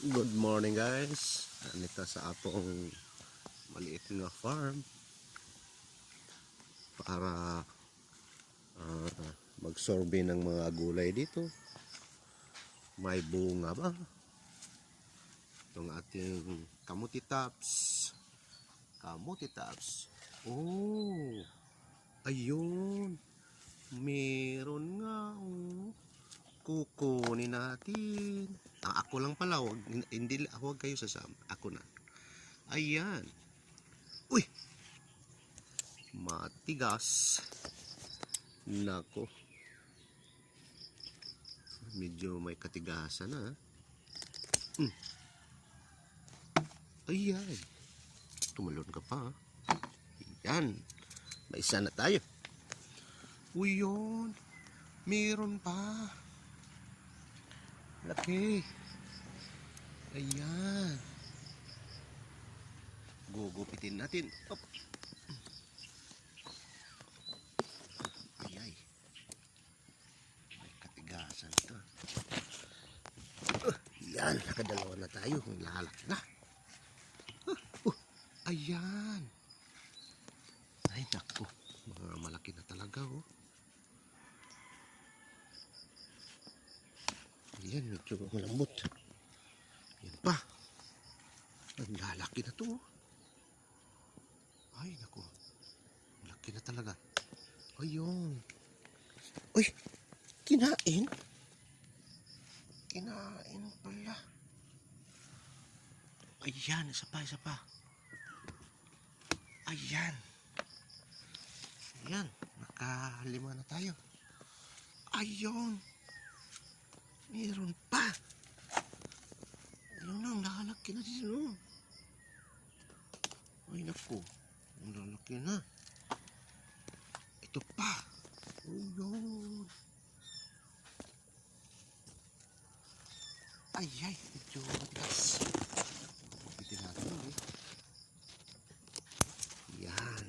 Good morning guys. Nito sa atong maliit nga farm para magsorbe ng mga gulay dito. May bunga ba? Itong ating kamuti tops. Kamuti tops. Oh, ayun. Meron nga. Oh. Kukunin natin. Ako lang pala, hindi huwag kayo sasama. Ako na. Ayan. Uy! Matigas. Nako. Medyo may katigasan na. Ayan. Tumalon ka pa. Ayan. May isa na tayo. Uy yun. Meron pa. Laki. Ayan. Gugupitin natin. Op. Ayay. May katigasan ito. Ayan. Nakadalawa na tayo. Lalaki na. Ayan. Ay naku. Mga malaki na talaga oh. Ayan. Medyo malambot. Ayan pa. Ang lalaki na to. Ay, naku. Malaki na talaga. Ayun. Uy! Kinain? Kinain pala. Ayan. Isa pa, isa pa. Ayan. Ayan. Nakalima na tayo. Ayun. Meron pa. Ayun na, nakalaki na din. Ay naku, ang lalaki na. Ito pa. Ayun. Ay, medyo matigas. Pitin natin ulit. Yan.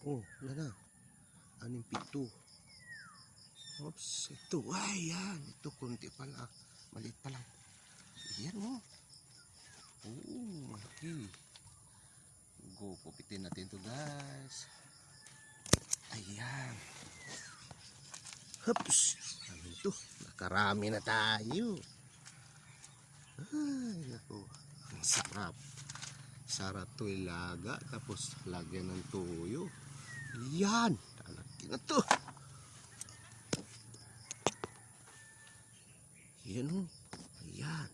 Oh, wala na. 6-7. Oops, ito. Ay, yan. Ito, kunti pala. Maliit pa lang. Yan, oh. Oo, malaki. Gugupitin natin to guys. Ayan. Hops. Ano ito? Nakarami na tayo. Ay, naku. Ang sarap. Sarap to ilaga. Tapos lagyan ng tuyo. Ayan. Talaki na to. Ayan o. Ayan.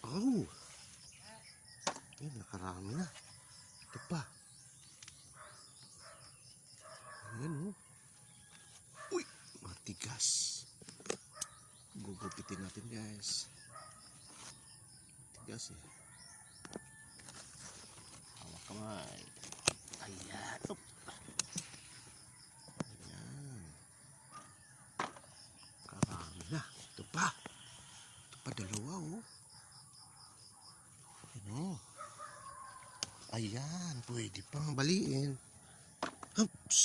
Oh. Ayan, nakarami na. Ito pa. Ayan o. Uy, matigas. Gugupitin natin guys. Matigas eh. Hawak kamay. Ayan. Op. Ayan. Karami na. Ito pa. Ito pa dalawa oh. Ayan o. Ayan, pwede pang baliin. Oops.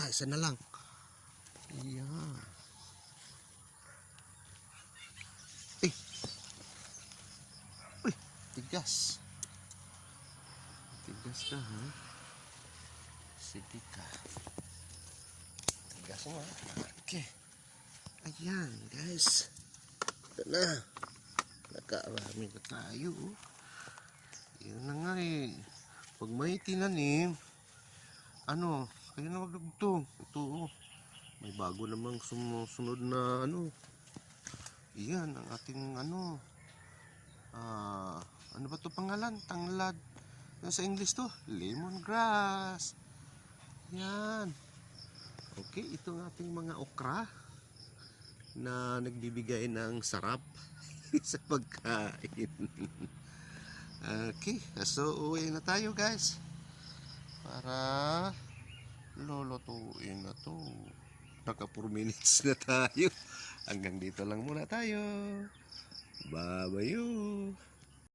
Isa na lang. Ayan. Eh. Uy, tigas. Tigas ka, ha? Sige ka. Tigas mo, ha? Okay. Ayan, guys. Ito na. Nakarami na tayo, oh. Yun na nga eh. Pag may tinanim, ano, kaya na magdugtong. Ito, oh. May bago namang sumusunod na, ano. Iyan, ang ating, ano. Ano ba ito pangalan? Tanglad. Sa English to, lemongrass. Yan. Okay, ito ang ating mga okra na nagbibigay ng sarap sa pagkain. Okay, so uwi na tayo guys para lulutuin na to. Naka 4 minutes na tayo. Hanggang dito lang muna tayo. Bye-bye.